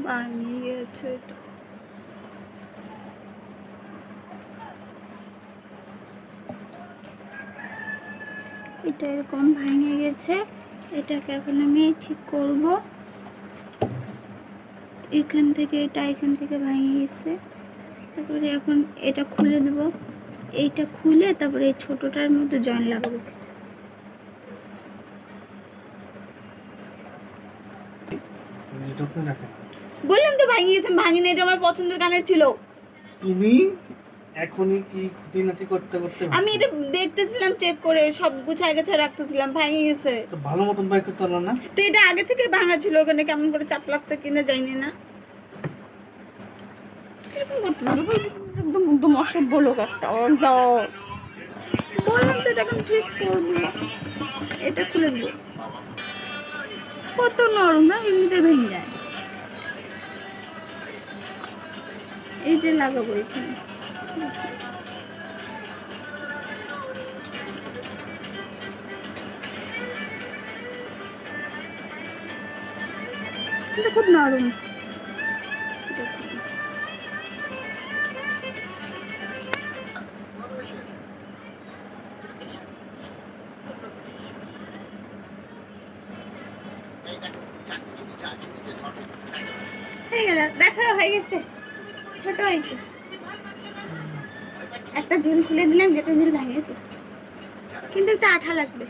ভাঙিয়ে গেছে এটা এরকম ভেঙে গেছে। এটাকে এখন আমি ঠিক করব। এখান থেকে এখান থেকে ভেঙে গেছে। তারপরে এখন এটা খুলে দেব। এইটা খুলে তারপরে এই ছোটটার মধ্যে জয়েন লাগাবো। বললাম তো ভেঙে গেছে, ভাঙিনি। এটা আমার পছন্দের কানের ছিল। তুমি এখনই কি খুঁটিনাটি করতে করতে আমি এটা দেখতেছিলাম, চেক করে সব গুছায় গেছে রাখতেছিলাম, ভেঙে গেছে। তো ভালো মতন বাই করতে পারলো না? তো এটা আগে থেকে ভাঙা ছিল, ওখানে কেমন করে চাপ লাগছে কিনা জানি না। এরকম করতেছে একদম একদম অসভ্য লোক একটা। বললাম তো এটা এখন ঠিক করবো। এটা খুলে দেবো। কত নরম না, এমনিতে ভেঙে যায়। এইটা লাগাবো এখানে। এটা খুব নরম। হয়ে গেল, দেখা হয়ে গেছে, ছোট হয়েছে। একটা ঝুল খুলে দিলাম, যেটা ঝুল ভেঙেছে, কিন্তু একটা আঠা লাগবে।